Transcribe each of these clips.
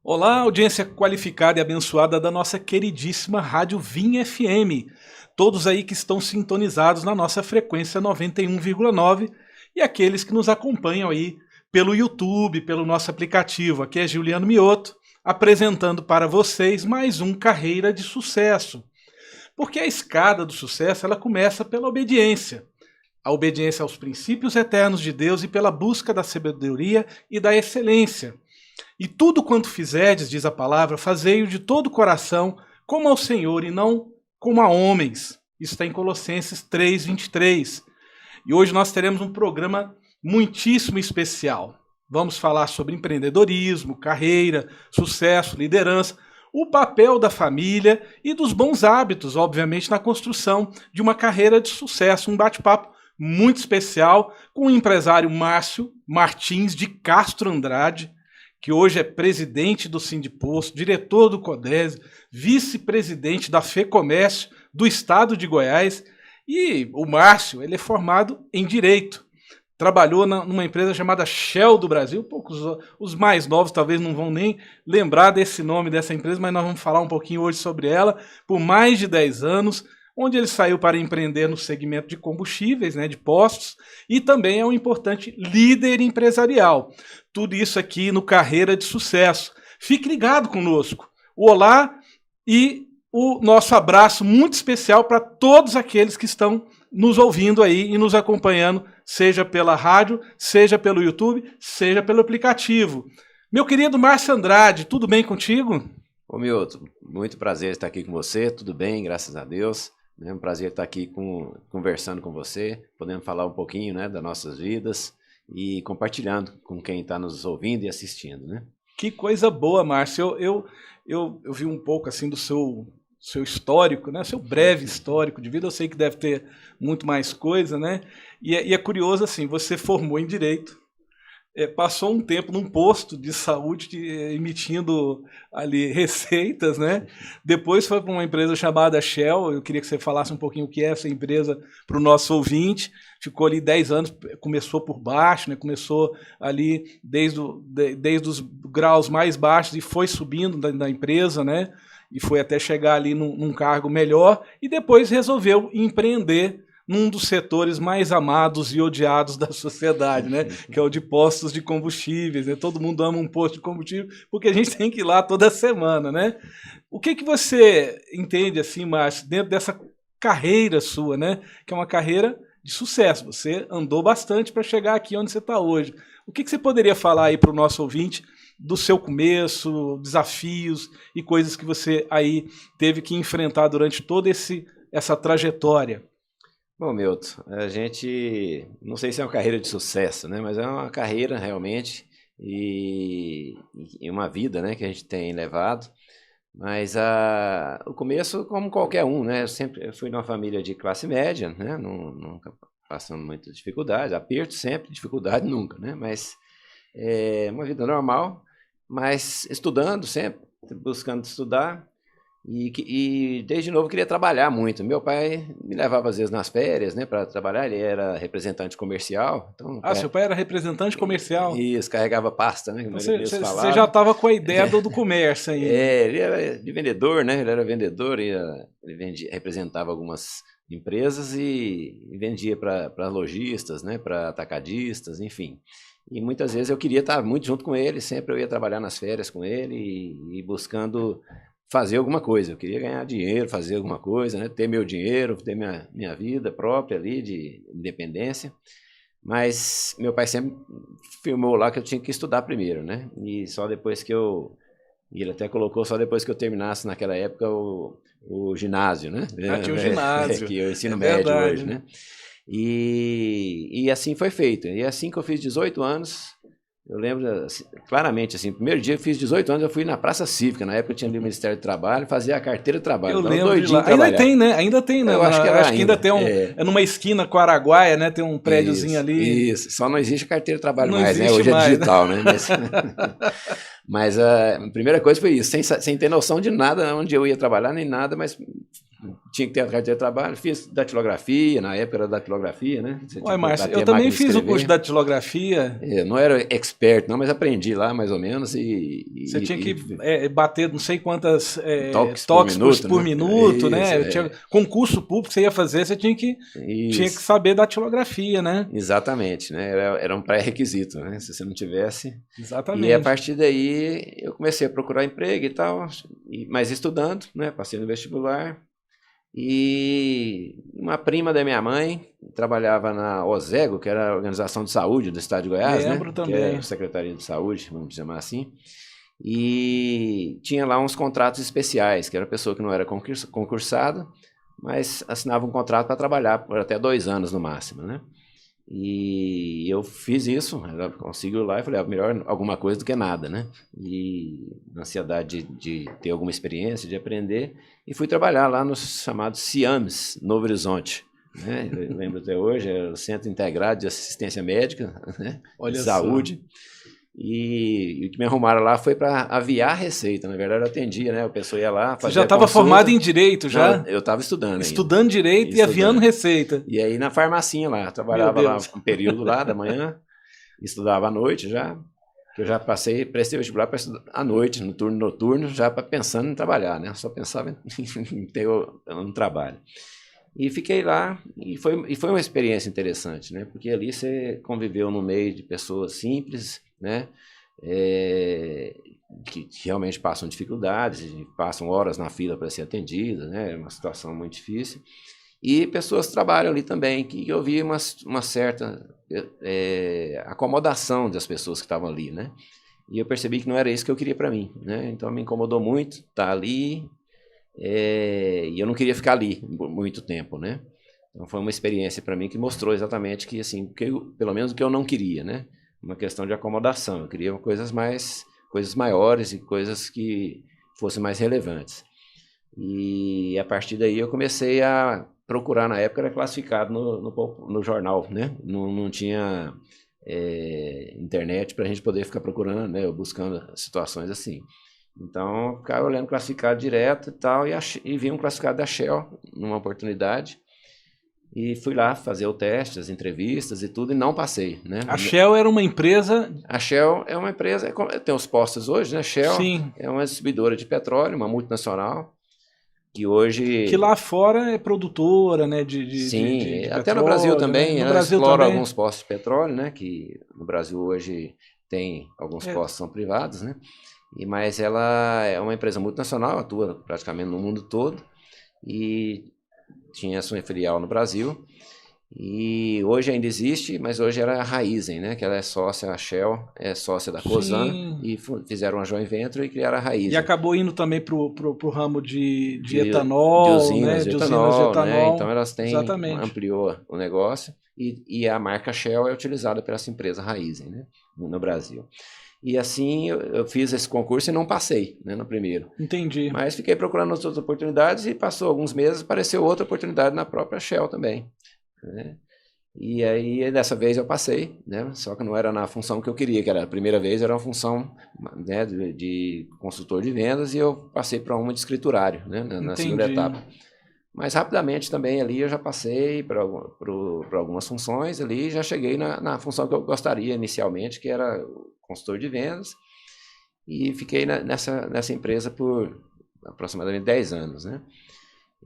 Olá, audiência qualificada e abençoada da nossa queridíssima Rádio Vim FM. Todos aí que estão sintonizados na nossa frequência 91,9 e aqueles que nos acompanham aí pelo YouTube, pelo nosso aplicativo. Aqui é Juliano Mioto, apresentando para vocês mais um Carreira de Sucesso. Porque a escada do sucesso, ela começa pela obediência. A obediência aos princípios eternos de Deus e pela busca da sabedoria e da excelência. E tudo quanto fizerdes, diz a palavra, fazei-o de todo o coração, como ao Senhor e não como a homens. Isso está em Colossenses 3:23. E hoje nós teremos um programa muitíssimo especial. Vamos falar sobre empreendedorismo, carreira, sucesso, liderança, o papel da família e dos bons hábitos, obviamente, na construção de uma carreira de sucesso. Um bate-papo muito especial com o empresário Márcio Martins de Castro Andrade, que hoje é presidente do Sindiposto, diretor do CODESE, vice-presidente da FEComércio do estado de Goiás. E o Márcio, ele é formado em Direito. Trabalhou numa empresa chamada Shell do Brasil. Poucos, os mais novos talvez não vão nem lembrar desse nome dessa empresa, mas nós vamos falar um pouquinho hoje sobre ela, por mais de 10 anos, onde ele saiu para empreender no segmento de combustíveis, de postos, e também é um importante líder empresarial. Tudo isso aqui no Carreira de Sucesso. Fique ligado conosco. O olá e o nosso abraço muito especial para todos aqueles que estão nos ouvindo aí e nos acompanhando, seja pela rádio, seja pelo YouTube, seja pelo aplicativo. Meu querido Márcio Andrade, tudo bem contigo? Ô Milton, muito prazer estar aqui com você, tudo bem, graças a Deus. É um prazer estar aqui conversando com você, podendo falar um pouquinho das nossas vidas e compartilhando com quem está nos ouvindo e assistindo, né? Que coisa boa, Márcio. Eu vi um pouco assim do seu histórico, seu breve histórico de vida. Eu sei que deve ter muito mais coisa, E é curioso assim, você formou em Direito, passou um tempo num posto de saúde emitindo ali receitas, Depois foi para uma empresa chamada Shell. Eu queria que você falasse um pouquinho o que é essa empresa para o nosso ouvinte. Ficou ali 10 anos, começou por baixo, Começou ali desde os graus mais baixos e foi subindo da empresa, E foi até chegar ali num cargo melhor e depois resolveu empreender num dos setores mais amados e odiados da sociedade, Que é o de postos de combustíveis. Todo mundo ama um posto de combustível porque a gente tem que ir lá toda semana, O que você entende, assim, Márcio, dentro dessa carreira sua, Que é uma carreira de sucesso. Você andou bastante para chegar aqui onde você está hoje. O que você poderia falar aí para o nosso ouvinte do seu começo, desafios e coisas que você aí teve que enfrentar durante toda essa trajetória? Bom, Milton, a gente, não sei se é uma carreira de sucesso, Mas é uma carreira realmente e uma vida, que a gente tem levado. Mas o começo, como qualquer um, Eu fui numa família de classe média, Nunca passando muitas dificuldades, aperto sempre, dificuldade nunca, Mas uma vida normal, mas estudando sempre, buscando estudar. E desde novo queria trabalhar muito. Meu pai me levava às vezes nas férias, para trabalhar. Ele era representante comercial. Então, seu pai era representante comercial? Isso, carregava pasta, Então, você já estava com a ideia do comércio aí. Ele era de vendedor, Ele era vendedor e ele representava algumas empresas e vendia para lojistas, para atacadistas, enfim. E muitas vezes eu queria estar muito junto com ele. Sempre eu ia trabalhar nas férias com ele e buscando fazer alguma coisa. Eu queria ganhar dinheiro, fazer alguma coisa, ter meu dinheiro, ter minha vida própria ali de independência. Mas meu pai sempre firmou lá que eu tinha que estudar primeiro, E só depois ele até colocou só depois que eu terminasse naquela época o ginásio, Tinha o ginásio. Que é o ensino médio verdade, hoje, E assim foi feito. E assim que eu fiz 18 anos, eu lembro claramente, assim, primeiro dia que eu fiz 18 anos, eu fui na Praça Cívica. Na época eu tinha ali o Ministério do Trabalho, fazia a carteira de trabalho. Eu lembro de lá. Ainda tem, Ainda tem, Eu acho que ainda tem numa esquina com a Araguaia, Tem um prédiozinho ali. Isso, só não existe carteira de trabalho não mais, Hoje mais, é digital, Mas a primeira coisa foi isso, sem ter noção de nada, onde eu ia trabalhar, nem nada, mas tinha que ter a carteira de trabalho, fiz datilografia, na época era datilografia, né? Ué, Márcio, eu também fiz o curso de datilografia. Não era expert, não, mas aprendi lá mais ou menos. Você tinha que bater não sei quantas toques por minuto, né? Concurso público que você ia fazer, você tinha que saber datilografia, né? Exatamente, né? Era um pré-requisito, né? Se você não tivesse. Exatamente. E a partir daí eu comecei a procurar emprego e tal, mas estudando, né? Passei no vestibular. E uma prima da minha mãe trabalhava na OSEGO, que era a Organização de Saúde do Estado de Goiás, Lembro, né? também. Que é a Secretaria de Saúde, vamos chamar assim. E tinha lá uns contratos especiais, que era pessoa que não era concursada, mas assinava um contrato para trabalhar por até 2 anos no máximo, né? E eu fiz isso, ela conseguiu lá e falei, melhor alguma coisa do que nada, né? E na ansiedade de ter alguma experiência, de aprender, e fui trabalhar lá no chamado CIAMS, Novo Horizonte, né? Eu lembro até hoje, era o Centro Integrado de Assistência Médica, né? Olha de Saúde. Só. E o que me arrumaram lá foi para aviar a receita. Na verdade, eu atendia, né? A pessoa ia lá, fazia. Você já estava formado em Direito, já? Não, eu estava estudando. Estudando Direito e aviando receita. E aí na farmacinha lá, trabalhava lá um período lá da manhã, estudava à noite já. Eu já prestei vestibular para estudar à noite, no turno noturno, já pensando em trabalhar, né? Só pensava em ter um trabalho. E fiquei lá, e foi uma experiência interessante, né? Porque ali você conviveu no meio de pessoas simples, né? Que realmente passam dificuldades, passam horas na fila para ser atendidas, né? É uma situação muito difícil. E pessoas trabalham ali também, que eu vi uma certa acomodação das pessoas que estavam ali, né? E eu percebi que não era isso que eu queria para mim, né? Então me incomodou muito estar ali, e eu não queria ficar ali por muito tempo, né? Então foi uma experiência para mim que mostrou exatamente que, assim, pelo menos o que eu não queria, né? Uma questão de acomodação. Eu queria coisas maiores e coisas que fossem mais relevantes. E a partir daí eu comecei a procurar, na época era classificado no jornal, né? Não tinha internet para a gente poder ficar procurando, né? Buscando situações assim. Então eu ficava olhando classificado direto e tal, e vi um classificado da Shell numa oportunidade. E fui lá fazer o teste, as entrevistas e tudo, e não passei, né? A Shell era uma empresa... A Shell é uma empresa, tem os postos hoje, né? Shell Sim. É uma distribuidora de petróleo, uma multinacional, que hoje... Que lá fora é produtora, né? Sim, de até petróleo, no Brasil também, né? ela explora alguns postos de petróleo, né? Que no Brasil hoje tem alguns postos que são privados, né? Mas ela é uma empresa multinacional, atua praticamente no mundo todo, e tinha sua filial no Brasil, e hoje ainda existe, mas hoje era a Raízen, né? Que ela é sócia, a Shell é sócia da Cosan. Sim. E fizeram uma joint venture e criaram a Raízen. E acabou indo também pro ramo de etanol, de usinas, né? de etanol, né? Então elas ampliou o negócio, e a marca Shell é utilizada pela essa empresa Raízen, né? No Brasil. E assim eu fiz esse concurso e não passei, né, no primeiro. Entendi. Mas fiquei procurando outras oportunidades e passou alguns meses, apareceu outra oportunidade na própria Shell também, né? E aí dessa vez eu passei, né? Só que não era na função que eu queria, que era a primeira vez, era uma função, né, de consultor de vendas, e eu passei para uma de escriturário, né, na segunda etapa. Mas rapidamente também ali eu já passei para algumas funções ali, já cheguei na função que eu gostaria inicialmente, que era consultor de vendas, e fiquei nessa empresa por aproximadamente 10 anos, né?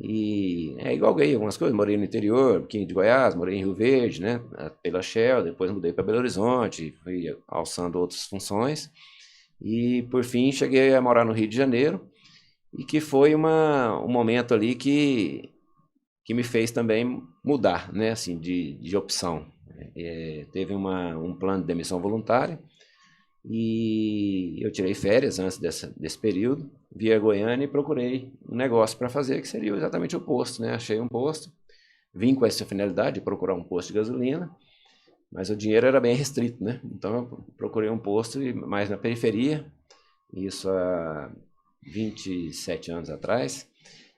E igual ganhei algumas coisas, morei no interior, aqui de Goiás, morei em Rio Verde, né? Pela Shell, depois mudei para Belo Horizonte, fui alçando outras funções, e por fim cheguei a morar no Rio de Janeiro, e que foi um momento ali que me fez também mudar, né? Assim, de opção. Teve um plano de demissão voluntária, e eu tirei férias antes desse período, vi a Goiânia e procurei um negócio para fazer, que seria exatamente o posto, né? Achei um posto, vim com essa finalidade de procurar um posto de gasolina, mas o dinheiro era bem restrito, né? Então eu procurei um posto mais na periferia, isso há 27 anos atrás,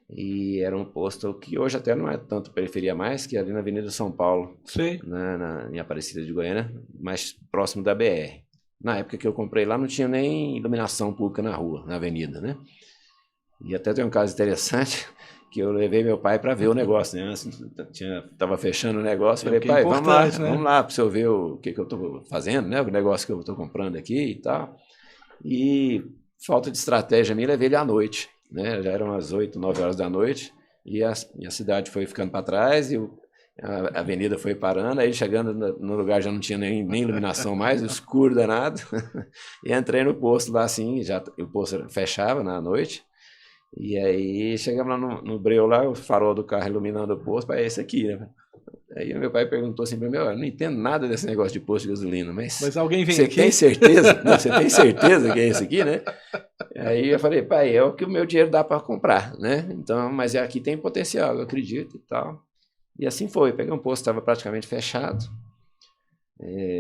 e era um posto que hoje até não é tanto periferia mais, que é ali na Avenida São Paulo, em Aparecida de Goiânia, mais próximo da BR. Na época que eu comprei lá, não tinha nem iluminação pública na rua, na avenida, né? E até tem um caso interessante, que eu levei meu pai para ver o negócio, né? Tava fechando o negócio, falei, que pai, vamos lá, né? vamos lá para o senhor ver o que eu estou fazendo, né? O negócio que eu estou comprando aqui e tal. E falta de estratégia minha, levei ele à noite, né? Já eram umas 8, 9 horas da noite e a cidade foi ficando para trás e a avenida foi parando, aí chegando no lugar já não tinha nem iluminação mais, escuro danado. E entrei no posto lá assim, já o posto fechava na noite. E aí chegamos lá no breu lá, o farol do carro iluminando o posto, é esse aqui, né? Aí meu pai perguntou assim para mim, eu não entendo nada desse negócio de posto de gasolina, mas alguém vem você aqui? Tem certeza? Não, você tem certeza que é esse aqui, né? Aí eu falei, pai, é o que o meu dinheiro dá para comprar, né? Então, mas aqui tem potencial, eu acredito e tal. E assim foi, peguei um posto, estava praticamente fechado,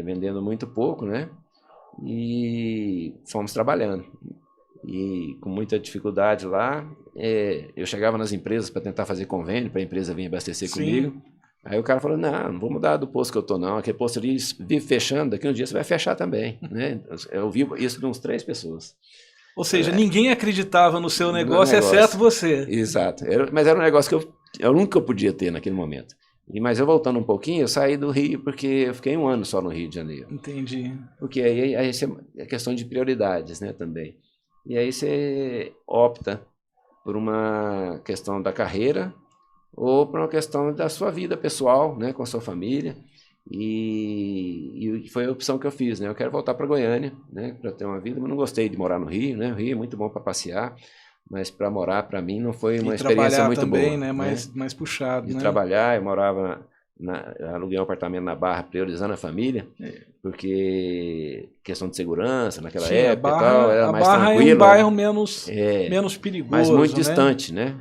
vendendo muito pouco, né? E fomos trabalhando. E com muita dificuldade lá, eu chegava nas empresas para tentar fazer convênio, para a empresa vir abastecer Sim. comigo. Aí o cara falou, não vou mudar do posto que eu estou não, aquele posto ali vive fechando, daqui a um dia você vai fechar também, né? Eu ouvi isso de uns 3 pessoas. Ou seja, ninguém acreditava no seu negócio, exceto você. Exato, mas era um negócio que eu nunca podia ter naquele momento. Mas eu voltando um pouquinho, eu saí do Rio porque eu fiquei 1 ano só no Rio de Janeiro. Entendi. Porque aí é questão de prioridades, né, também. E aí você opta por uma questão da carreira ou por uma questão da sua vida pessoal, né, com a sua família. E foi a opção que eu fiz, né? Eu quero voltar para Goiânia, né, para ter uma vida, mas não gostei de morar no Rio, né? O Rio é muito bom para passear, mas para morar para mim não foi uma experiência muito também, boa, né? Mais puxado, de né? trabalhar, eu morava aluguei um apartamento na Barra, priorizando a família, porque questão de segurança naquela época Barra, e tal, era mais Barra tranquilo. É um bairro menos perigoso, mas muito né? distante, né?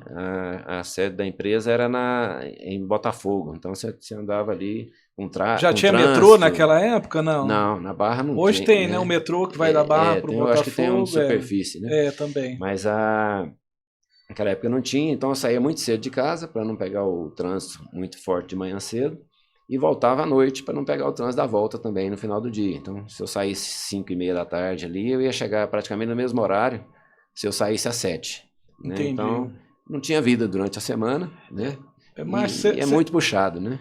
A sede da empresa era em Botafogo, então você andava ali Já tinha metrô naquela época, não? Não, na Barra não Hoje tem, né? né? O metrô que vai da Barra para o Botafogo. Eu acho que tem um de superfície, né? Também. Mas naquela época não tinha, então eu saía muito cedo de casa para não pegar o trânsito muito forte de manhã cedo e voltava à noite para não pegar o trânsito da volta também no final do dia. Então, se eu saísse 5h30 da tarde ali, eu ia chegar praticamente no mesmo horário se eu saísse às 7. Né? Então, não tinha vida durante a semana, né? Mas muito puxado, né?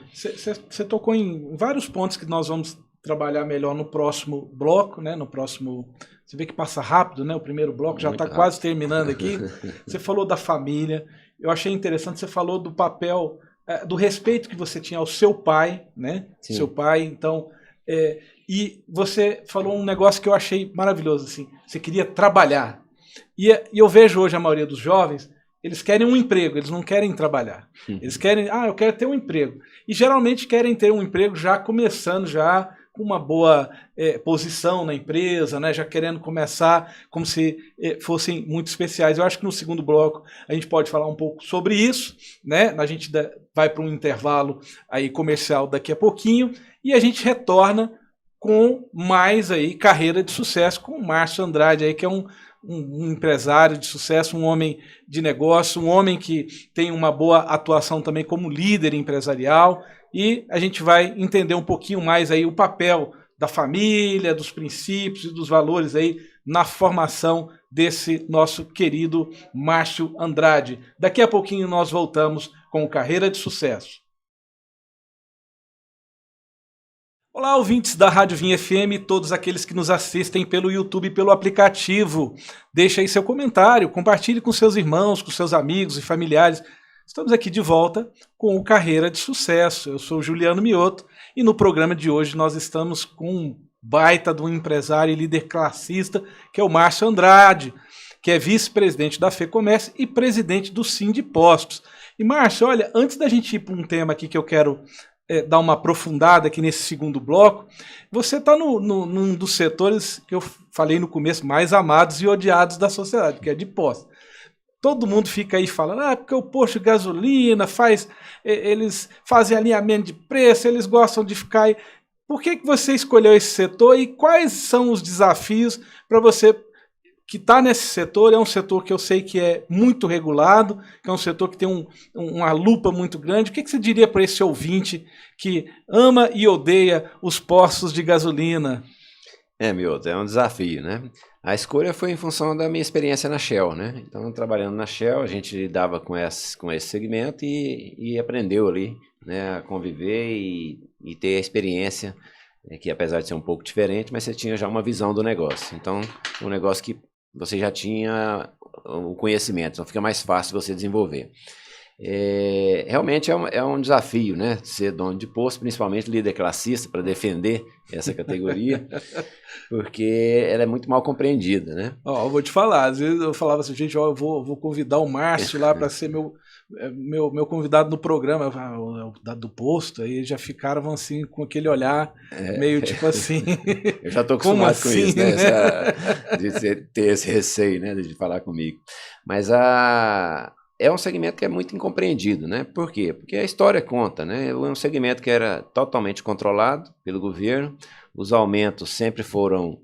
Você tocou em vários pontos que nós vamos trabalhar melhor no próximo bloco, né? No próximo... Você vê que passa rápido, né? O primeiro bloco já está quase terminando aqui. Você falou da família. Eu achei interessante, você falou do papel, do respeito que você tinha ao seu pai, né? Sim. Seu pai, então... e você falou um negócio que eu achei maravilhoso, assim. Você queria trabalhar. E eu vejo hoje a maioria dos jovens, eles querem um emprego, eles não querem trabalhar. Eles querem, eu quero ter um emprego. E geralmente querem ter um emprego já começando já com uma boa posição na empresa, né? Já querendo começar como se fossem muito especiais. Eu acho que no segundo bloco a gente pode falar um pouco sobre isso, né? A gente vai para um intervalo aí comercial daqui a pouquinho e a gente retorna com mais aí carreira de sucesso com o Márcio Andrade aí, que é um empresário de sucesso, um homem de negócio, um homem que tem uma boa atuação também como líder empresarial, e a gente vai entender um pouquinho mais aí o papel da família, dos princípios e dos valores aí na formação desse nosso querido Márcio Andrade. Daqui a pouquinho nós voltamos com o Carreira de Sucesso. Olá, ouvintes da Rádio Vinha FM e todos aqueles que nos assistem pelo YouTube e pelo aplicativo. Deixe aí seu comentário, compartilhe com seus irmãos, com seus amigos e familiares. Estamos aqui de volta com o Carreira de Sucesso. Eu sou o Juliano Mioto e no programa de hoje nós estamos com um baita de um empresário e líder classista, que é o Márcio Andrade, que é vice-presidente da FEComércio e presidente do Sindipostos. E Márcio, olha, antes da gente ir para um tema aqui que eu quero dar uma aprofundada aqui nesse segundo bloco, você está num dos setores que eu falei no começo, mais amados e odiados da sociedade, que é de postos. Todo mundo fica aí falando, porque o posto de gasolina eles fazem alinhamento de preço, eles gostam de ficar aí. Por que você escolheu esse setor e quais são os desafios para você que está nesse setor? É um setor que eu sei que é muito regulado, que é um setor que tem uma lupa muito grande. O que você diria para esse ouvinte que ama e odeia os postos de gasolina? Milton, é um desafio, né? A escolha foi em função da minha experiência na Shell, né? Então, trabalhando na Shell, a gente lidava com esse segmento e aprendeu ali, né, a conviver e ter a experiência, que apesar de ser um pouco diferente, mas você tinha já uma visão do negócio. Então, um negócio que você já tinha o conhecimento, então fica mais fácil você desenvolver. Realmente é um desafio, né? Ser dono de posto, principalmente líder classista, para defender essa categoria, porque ela é muito mal compreendida, né? Ó, eu vou te falar, às vezes eu falava assim, gente, ó, eu vou convidar o Márcio lá para ser meu convidado no programa, eu falava, o do posto, aí já ficaram assim com aquele olhar meio tipo assim. Eu já estou acostumado assim, com isso, né? né? De ter esse receio, né? De falar comigo. Mas é um segmento que é muito incompreendido, né? Por quê? Porque a história conta, né? É um segmento que era totalmente controlado pelo governo, os aumentos sempre foram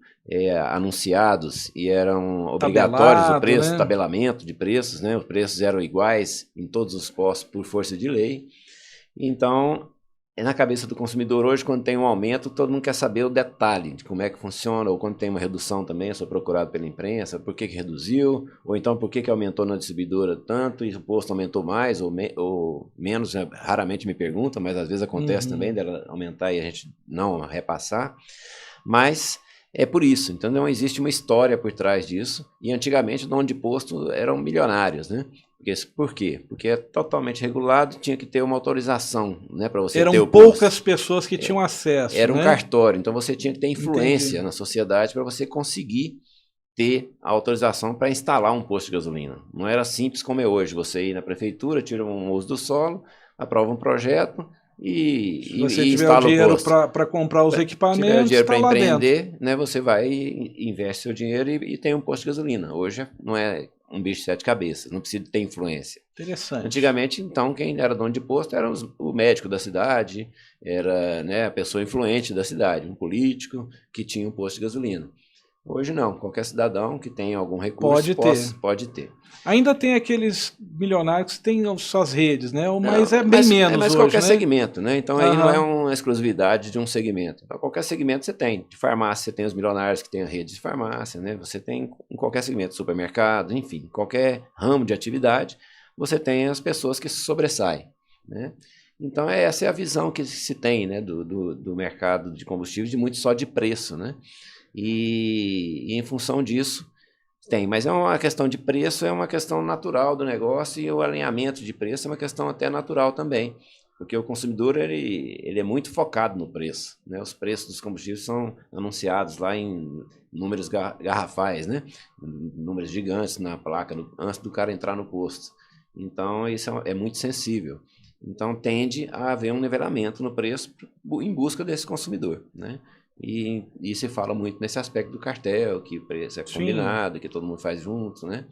anunciados e eram obrigatórios o preço, né? tabelamento de preços, né? Os preços eram iguais em todos os postos por força de lei. Então, na cabeça do consumidor hoje, quando tem um aumento, todo mundo quer saber o detalhe de como é que funciona, ou quando tem uma redução também, eu sou procurado pela imprensa, por que reduziu, ou então por que aumentou na distribuidora tanto, e o posto aumentou mais ou menos, né? Raramente me perguntam, mas às vezes acontece também dela aumentar e a gente não repassar, mas é por isso, então não existe uma história por trás disso, e antigamente o dono de posto eram milionários, né? Por quê? Porque é totalmente regulado, tinha que ter uma autorização, né, para você ter o posto. Eram poucas pessoas que tinham acesso, era um né? cartório, então você tinha que ter influência Entendi. na sociedade para você conseguir ter a autorização para instalar um posto de gasolina. Não era simples como é hoje, você ir na prefeitura, tira um uso do solo, aprova um projeto Se você e tiver o instala o dinheiro posto. para comprar os Se equipamentos, tiver o dinheiro está para lá dentro. empreender, né, você vai e investe seu dinheiro e tem um posto de gasolina. Hoje não é um bicho de sete cabeças, não precisa ter influência. Interessante. Antigamente, então, quem era dono de posto era o médico da cidade, era, né, a pessoa influente da cidade, um político que tinha um posto de gasolina. Hoje não, qualquer cidadão que tenha algum recurso pode ter. Ainda tem aqueles milionários que têm suas redes, né? Mas é bem menos mas hoje, qualquer né? segmento, né? Então aí não é uma exclusividade de um segmento. Então, qualquer segmento você tem. De farmácia, você tem os milionários que têm a rede de farmácia, né? Você tem em qualquer segmento, supermercado, enfim, qualquer ramo de atividade, você tem as pessoas que se sobressaem, né? Então essa é a visão que se tem, né, do mercado de combustíveis, de muito só de preço, né? E em função disso, tem, mas é uma questão de preço, é uma questão natural do negócio e o alinhamento de preço é uma questão até natural também, porque o consumidor ele é muito focado no preço, né? Os preços dos combustíveis são anunciados lá em números garrafais, né? Números gigantes na placa antes do cara entrar no posto. Então isso é muito sensível. Então tende a haver um nivelamento no preço em busca desse consumidor, né? E se fala muito nesse aspecto do cartel, que o preço é combinado, que todo mundo faz junto, né?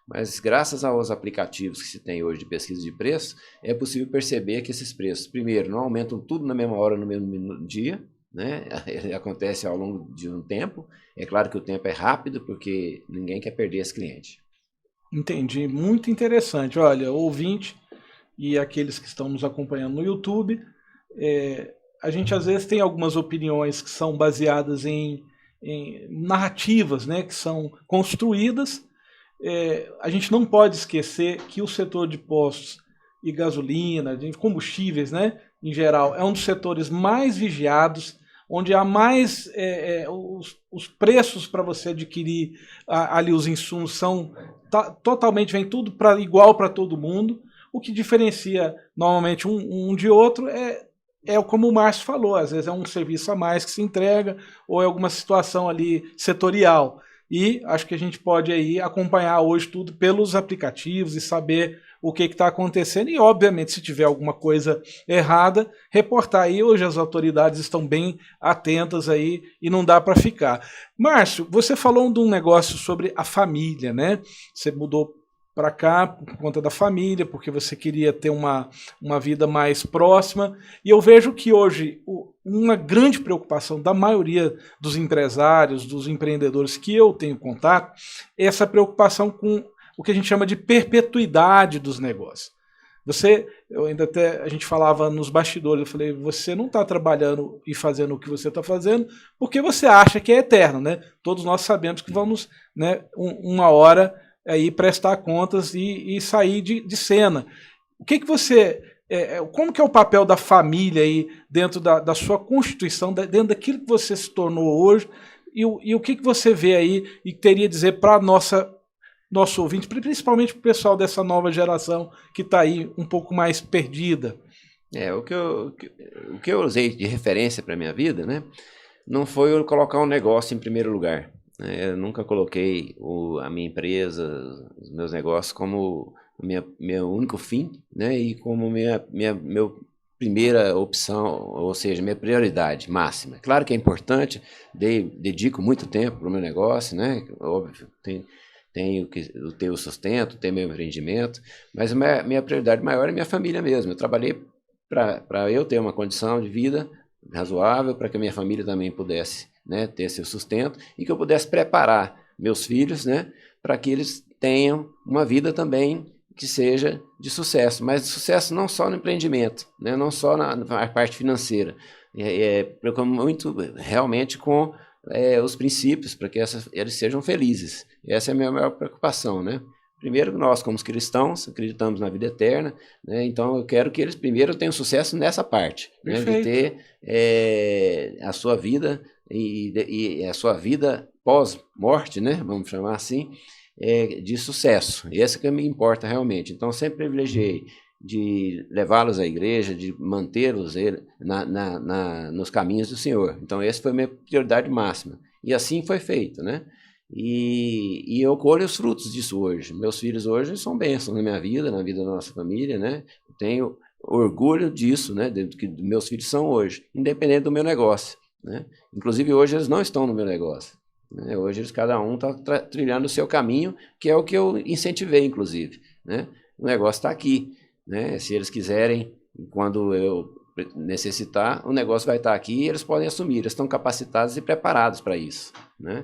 Mas graças aos aplicativos que se tem hoje de pesquisa de preço, é possível perceber que esses preços, primeiro, não aumentam tudo na mesma hora, no mesmo dia, né? Acontece ao longo de um tempo. É claro que o tempo é rápido, porque ninguém quer perder esse cliente. Entendi, muito interessante. Olha, ouvinte e aqueles que estão nos acompanhando no YouTube, a gente às vezes tem algumas opiniões que são baseadas em narrativas, né, que são construídas. A gente não pode esquecer que o setor de postos e gasolina, de combustíveis, né, em geral, é um dos setores mais vigiados, onde há mais os preços para você adquirir ali os insumos são totalmente, vem tudo igual para todo mundo. O que diferencia normalmente um de outro é como o Márcio falou, às vezes é um serviço a mais que se entrega ou é alguma situação ali setorial. E acho que a gente pode aí acompanhar hoje tudo pelos aplicativos e saber o que está acontecendo e, obviamente, se tiver alguma coisa errada, reportar aí. Hoje as autoridades estão bem atentas aí e não dá para ficar. Márcio, você falou de um negócio sobre a família, né? Você mudou para cá por conta da família, porque você queria ter uma vida mais próxima. E eu vejo que hoje uma grande preocupação da maioria dos empresários, dos empreendedores que eu tenho contato, é essa preocupação com o que a gente chama de perpetuidade dos negócios. A gente falava nos bastidores, eu falei, você não está trabalhando e fazendo o que você está fazendo porque você acha que é eterno, né? Todos nós sabemos que vamos, né, uma hora aí prestar contas e sair de cena. O que você... como que é o papel da família aí dentro da sua constituição, dentro daquilo que você se tornou hoje, e o que você vê aí e teria a dizer para nosso ouvinte, principalmente para o pessoal dessa nova geração que está aí um pouco mais perdida? O que eu usei de referência para a minha vida, né, não foi eu colocar um negócio em primeiro lugar. Né, eu nunca coloquei a minha empresa, os meus negócios como meu único fim, né, e como minha primeira opção, ou seja, minha prioridade máxima. Claro que é importante, dedico muito tempo para o meu negócio, né, óbvio, tenho que ter o sustento, ter meu empreendimento, mas a minha prioridade maior é minha família mesmo. Eu trabalhei para eu ter uma condição de vida razoável, para que a minha família também pudesse, né, ter seu sustento e que eu pudesse preparar meus filhos, né, para que eles tenham uma vida também que seja de sucesso, mas de sucesso não só no empreendimento, né, não só na parte financeira, muito realmente com os princípios, para que eles sejam felizes. Essa é a minha maior preocupação, né? Primeiro, nós como cristãos acreditamos na vida eterna, né? Então eu quero que eles primeiro tenham sucesso nessa parte, né? De ter a sua vida e a sua vida pós-morte, né? Vamos chamar assim, de sucesso. Esse que me importa realmente. Então eu sempre privilegiei de levá-los à igreja, de mantê-los nos caminhos do Senhor. Então, essa foi a minha prioridade máxima. E assim foi feito, né? E eu colho os frutos disso hoje. Meus filhos hoje são bênçãos na minha vida, na vida da nossa família, né? Eu tenho orgulho disso, né? Do que meus filhos são hoje, independente do meu negócio, né? Inclusive, hoje eles não estão no meu negócio, né? Hoje cada um está trilhando o seu caminho, que é o que eu incentivei, inclusive, né? O negócio está aqui, né? Se eles quiserem, quando eu necessitar, o negócio vai estar aqui e eles podem assumir. Eles estão capacitados e preparados para isso, né?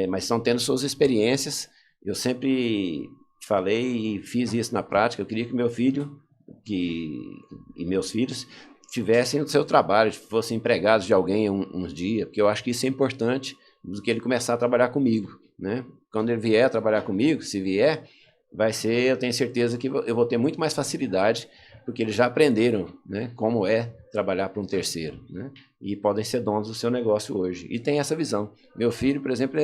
Mas estão tendo suas experiências. Eu sempre falei e fiz isso na prática. Eu queria que meu filho e meus filhos tivessem o seu trabalho, fossem empregados de alguém uns dias, porque eu acho que isso é importante do que ele começar a trabalhar comigo, né? Quando ele vier trabalhar comigo, se vier, eu tenho certeza que eu vou ter muito mais facilidade, porque eles já aprenderam, né, como é trabalhar para um terceiro, né, e podem ser donos do seu negócio hoje. E tem essa visão. Meu filho, por exemplo,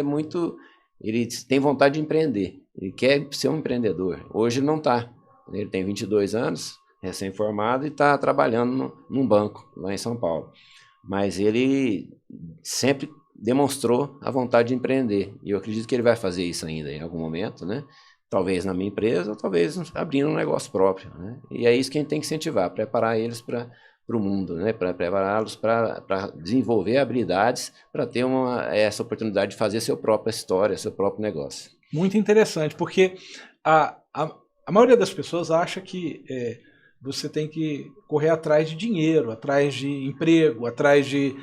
ele tem vontade de empreender, ele quer ser um empreendedor. Hoje ele não está. Ele tem 22 anos, recém-formado, e está trabalhando num banco lá em São Paulo. Mas ele sempre demonstrou a vontade de empreender, e eu acredito que ele vai fazer isso ainda em algum momento, né? Talvez na minha empresa, ou talvez abrindo um negócio próprio, né? E é isso que a gente tem que incentivar, preparar eles para o mundo, né? Para prepará-los para desenvolver habilidades, para ter essa oportunidade de fazer sua própria história, seu próprio negócio. Muito interessante, porque a maioria das pessoas acha que você tem que correr atrás de dinheiro, atrás de emprego, atrás de...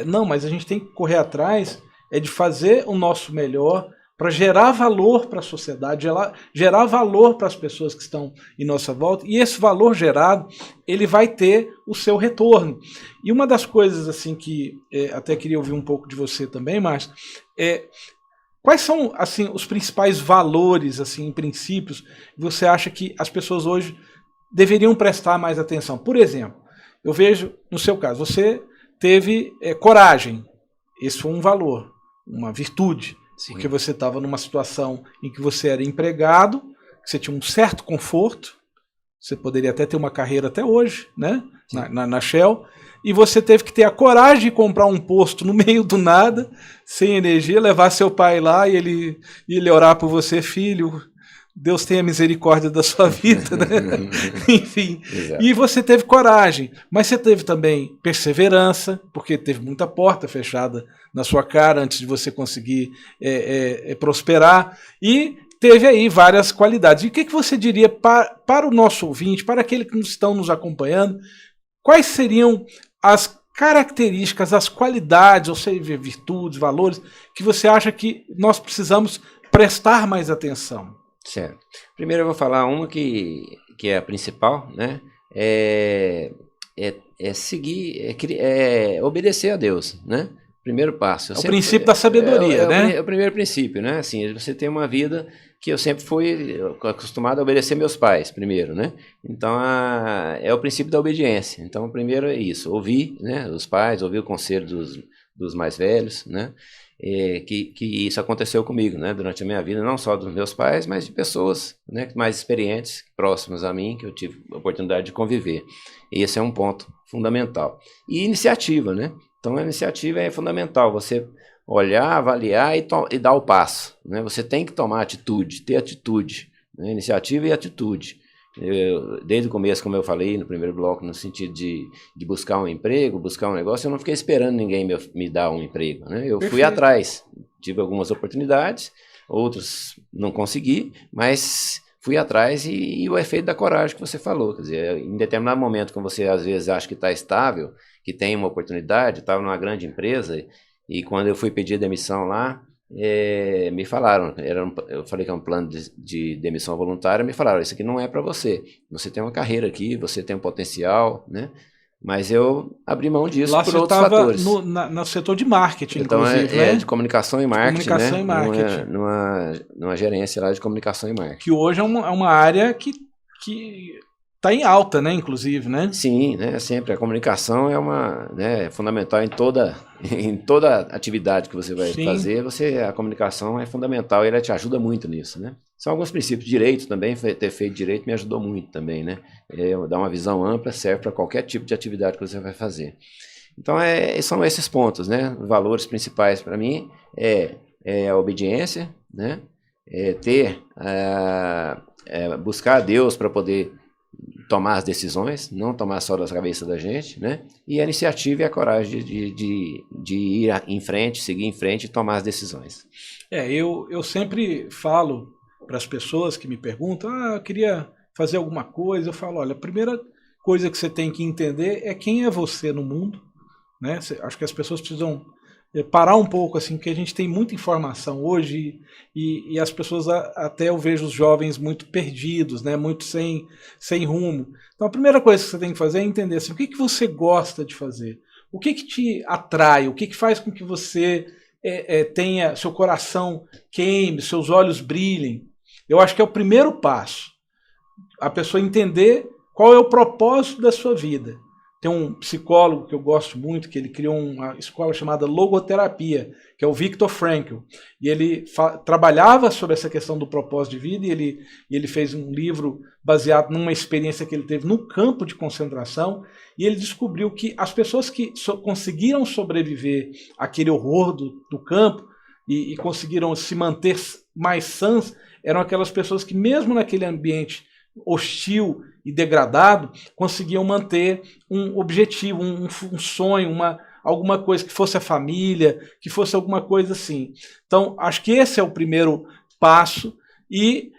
não, mas a gente tem que correr atrás de fazer o nosso melhor para gerar valor para a sociedade, gerar valor para as pessoas que estão em nossa volta, e esse valor gerado, ele vai ter o seu retorno. E uma das coisas assim que até queria ouvir um pouco de você também, Márcio, quais são assim os principais valores, assim, princípios que você acha que as pessoas hoje deveriam prestar mais atenção? Por exemplo, eu vejo no seu caso, você teve coragem, esse foi um valor, uma virtude. Sim. Porque você estava numa situação em que você era empregado, que você tinha um certo conforto, você poderia até ter uma carreira até hoje, né? Na Shell, e você teve que ter a coragem de comprar um posto no meio do nada, sem energia, levar seu pai lá e ele orar por você, filho, Deus tenha misericórdia da sua vida, né? Enfim, exato. E você teve coragem, mas você teve também perseverança, porque teve muita porta fechada na sua cara antes de você conseguir prosperar, e teve aí várias qualidades. E o que você diria para o nosso ouvinte, para aqueles que estão nos acompanhando, quais seriam as características, as qualidades, ou seja, virtudes, valores, que você acha que nós precisamos prestar mais atenção? Certo. Primeiro eu vou falar uma que que é a principal, né? Seguir, obedecer a Deus, né? Primeiro passo. É o princípio da sabedoria, né? É o primeiro princípio, né? Assim, você tem uma vida que eu sempre fui acostumado a obedecer meus pais, primeiro, né? Então, é o princípio da obediência. Então, primeiro é isso, ouvir, né, os pais, ouvir o conselho dos mais velhos, né? Que isso aconteceu comigo, né? Durante a minha vida, não só dos meus pais, mas de pessoas, né, mais experientes, próximas a mim, que eu tive a oportunidade de conviver. E esse é um ponto fundamental. E iniciativa, né? Então, a iniciativa é fundamental, você olhar, avaliar e dar o passo, né? Você tem que tomar atitude, ter atitude, né? Iniciativa e atitude. Desde o começo, como eu falei no primeiro bloco, no sentido de buscar um emprego, buscar um negócio, eu não fiquei esperando ninguém me dar um emprego, né? Eu fui atrás, tive algumas oportunidades, outros não consegui, mas fui atrás e o efeito da coragem que você falou, quer dizer, em determinado momento, quando você às vezes acha que está estável, que tem uma oportunidade, estava numa grande empresa, e quando eu fui pedir demissão lá, me falaram, eu falei que é um plano de demissão voluntária, me falaram, isso aqui não é para você, você tem uma carreira aqui, você tem um potencial, né? Mas eu abri mão disso lá por outros fatores. No setor de marketing, então, inclusive, né? De comunicação e marketing, comunicação né? E marketing. Numa gerência lá de comunicação e marketing. Que hoje é uma área que está em alta, né? Inclusive, né? Sim, né? Sempre a comunicação é fundamental em toda atividade que você vai fazer. A comunicação é fundamental e ela te ajuda muito nisso, né? São alguns princípios. Direito também, ter feito direito me ajudou muito também, né? Dar uma visão ampla serve para qualquer tipo de atividade que você vai fazer. Então, são esses pontos, né? Valores principais para mim é a obediência, né? Buscar a Deus para poder tomar as decisões, não tomar só das cabeças da gente, né? E a iniciativa e a coragem de ir em frente, seguir em frente e tomar as decisões. Eu sempre falo para as pessoas que me perguntam, eu queria fazer alguma coisa, eu falo, olha, a primeira coisa que você tem que entender é quem é você no mundo, né? Acho que as pessoas precisam parar um pouco, assim, porque a gente tem muita informação hoje e as pessoas, até eu vejo os jovens muito perdidos, né, muito sem rumo. Então a primeira coisa que você tem que fazer é entender assim, o que você gosta de fazer, o que te atrai, o que faz com que você tenha, seu coração queime, seus olhos brilhem. Eu acho que é o primeiro passo, a pessoa entender qual é o propósito da sua vida. Tem um psicólogo que eu gosto muito, que ele criou uma escola chamada Logoterapia, que é o Viktor Frankl. E ele trabalhava sobre essa questão do propósito de vida, e ele fez um livro baseado numa experiência que ele teve no campo de concentração, e ele descobriu que as pessoas que conseguiram sobreviver àquele horror do campo e conseguiram se manter mais sãs, eram aquelas pessoas que mesmo naquele ambiente hostil e degradado, conseguiam manter um objetivo, um sonho, alguma coisa que fosse a família, que fosse alguma coisa assim. Então, acho que esse é o primeiro passo, e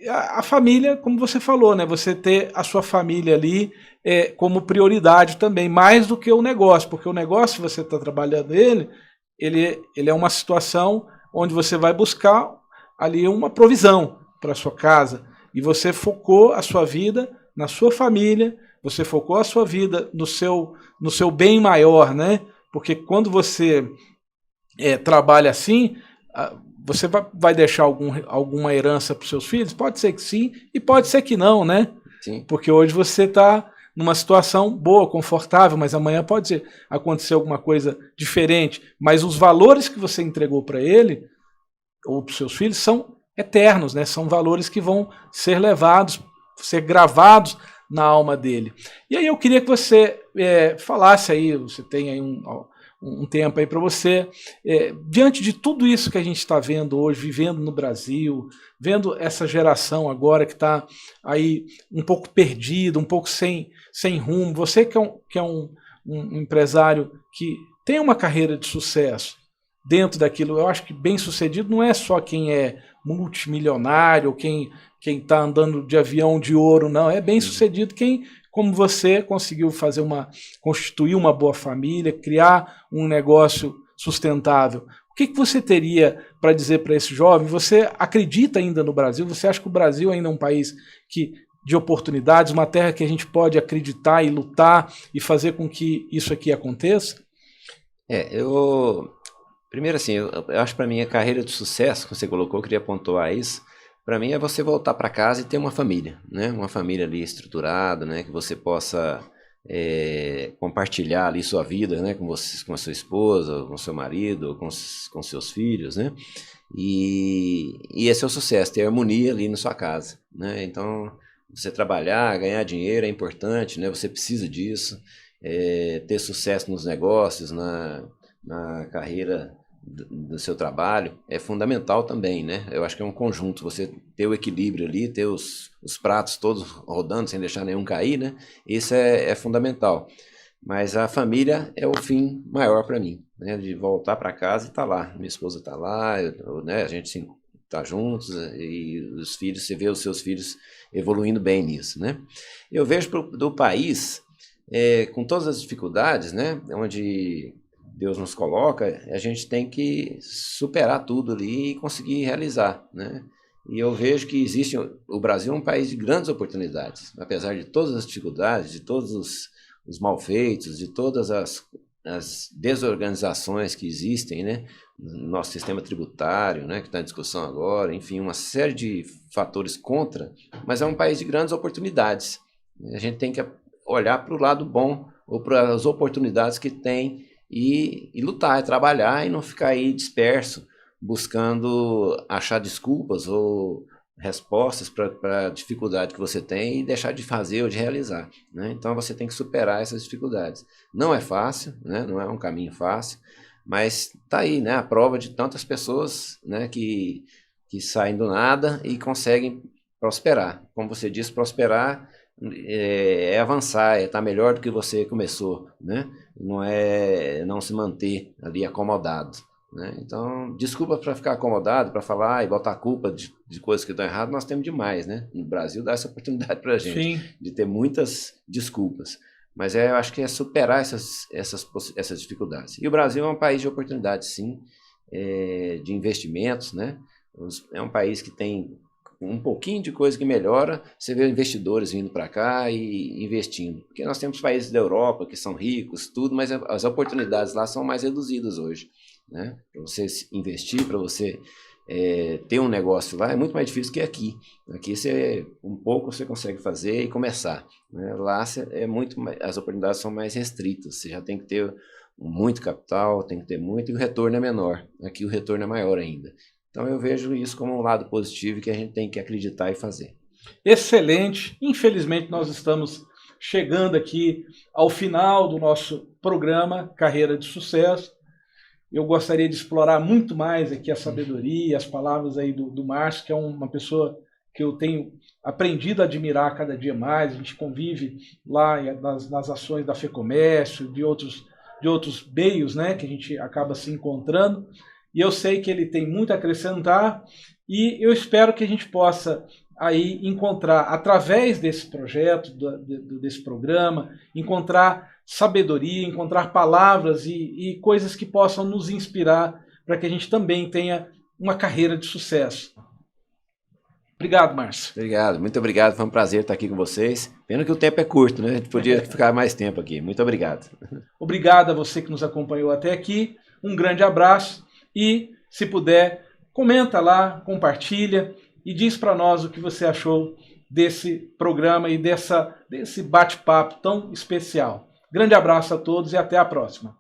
a família, como você falou, né? Você ter a sua família ali como prioridade também, mais do que o negócio, porque o negócio, se você está trabalhando ele é uma situação onde você vai buscar ali uma provisão para a sua casa, e você focou a sua vida na sua família, você focou a sua vida no seu bem maior, né? Porque quando você trabalha assim, você vai deixar alguma herança para os seus filhos? Pode ser que sim, e pode ser que não, né? Sim. Porque hoje você está numa situação boa, confortável, mas amanhã pode acontecer alguma coisa diferente. Mas os valores que você entregou para ele, ou para os seus filhos, são eternos, né? São valores que vão ser levados, ser gravados na alma dele. E aí eu queria que você falasse aí, você tem aí um tempo aí para você, diante de tudo isso que a gente está vendo hoje, vivendo no Brasil, vendo essa geração agora que está aí um pouco perdida, um pouco sem rumo, você que é um empresário que tem uma carreira de sucesso dentro daquilo, eu acho que bem sucedido não é só quem é multimilionário, quem está andando de avião de ouro, não, é bem sucedido quem, como você, conseguiu constituir uma boa família, criar um negócio sustentável. O que você teria para dizer para esse jovem? Você acredita ainda no Brasil? Você acha que o Brasil ainda é um país que de oportunidades, uma terra que a gente pode acreditar e lutar e fazer com que isso aqui aconteça? Primeiro assim, eu acho para mim a carreira de sucesso, que você colocou, eu queria pontuar isso, para mim é você voltar para casa e ter uma família, né? Uma família ali estruturada, né? Que você possa compartilhar ali sua vida, né? Com a sua esposa, com seu marido, com seus filhos, né? E esse é o sucesso, ter harmonia ali na sua casa, né? Então, você trabalhar, ganhar dinheiro é importante, né? Você precisa disso, ter sucesso nos negócios, na carreira do seu trabalho é fundamental também, né? Eu acho que é um conjunto, você ter o equilíbrio ali, ter os pratos todos rodando sem deixar nenhum cair, né? Isso é fundamental. Mas a família é o fim maior para mim, né? De voltar para casa e estar lá. Minha esposa está lá, né? A gente está juntos e os filhos, você vê os seus filhos evoluindo bem nisso, né? Eu vejo do país, com todas as dificuldades, né? Onde Deus nos coloca, a gente tem que superar tudo ali e conseguir realizar, né? E eu vejo que o Brasil é um país de grandes oportunidades, apesar de todas as dificuldades, de todos os malfeitos, de todas as desorganizações que existem, né? No nosso sistema tributário, né? Que está em discussão agora, enfim, uma série de fatores contra, mas é um país de grandes oportunidades. A gente tem que olhar para o lado bom ou para as oportunidades que tem e lutar, trabalhar e não ficar aí disperso, buscando achar desculpas ou respostas para a dificuldade que você tem e deixar de fazer ou de realizar, né? Então você tem que superar essas dificuldades. Não é fácil, né? Não é um caminho fácil, mas tá aí, né? A prova de tantas pessoas, né? Que saem do nada e conseguem prosperar. Como você disse, prosperar é avançar, é estar melhor do que você começou, né? Não é não se manter ali acomodado, né? Então, desculpa para ficar acomodado, para falar e botar a culpa de coisas que estão erradas, nós temos demais, né? No Brasil dá essa oportunidade para a gente, Sim. de ter muitas desculpas. Mas eu acho que é superar essas dificuldades. E o Brasil é um país de oportunidades, sim, de investimentos, né? É um país que tem um pouquinho de coisa que melhora, você vê investidores vindo para cá e investindo. Porque nós temos países da Europa que são ricos, tudo, mas as oportunidades lá são mais reduzidas hoje, né? Para você investir, para você ter um negócio lá, é muito mais difícil que aqui. Aqui um pouco você consegue fazer e começar, né? Lá as oportunidades são mais restritas, você já tem que ter muito capital, tem que ter muito, e o retorno é menor. Aqui o retorno é maior ainda. Então eu vejo isso como um lado positivo que a gente tem que acreditar e fazer. Excelente. Infelizmente nós estamos chegando aqui ao final do nosso programa Carreira de Sucesso. Eu gostaria de explorar muito mais aqui a sabedoria, as palavras aí do Márcio, que é uma pessoa que eu tenho aprendido a admirar cada dia mais. A gente convive lá nas ações da FEComércio, de outros meios, né, que a gente acaba se encontrando. E eu sei que ele tem muito a acrescentar e eu espero que a gente possa aí encontrar, através desse projeto, desse programa, encontrar sabedoria, encontrar palavras e coisas que possam nos inspirar para que a gente também tenha uma carreira de sucesso. Obrigado, Márcio. Obrigado, muito obrigado. Foi um prazer estar aqui com vocês. Pena que o tempo é curto, né? A gente podia ficar mais tempo aqui. Muito obrigado. Obrigado a você que nos acompanhou até aqui. Um grande abraço. E, se puder, comenta lá, compartilha e diz para nós o que você achou desse programa e desse bate-papo tão especial. Grande abraço a todos e até a próxima.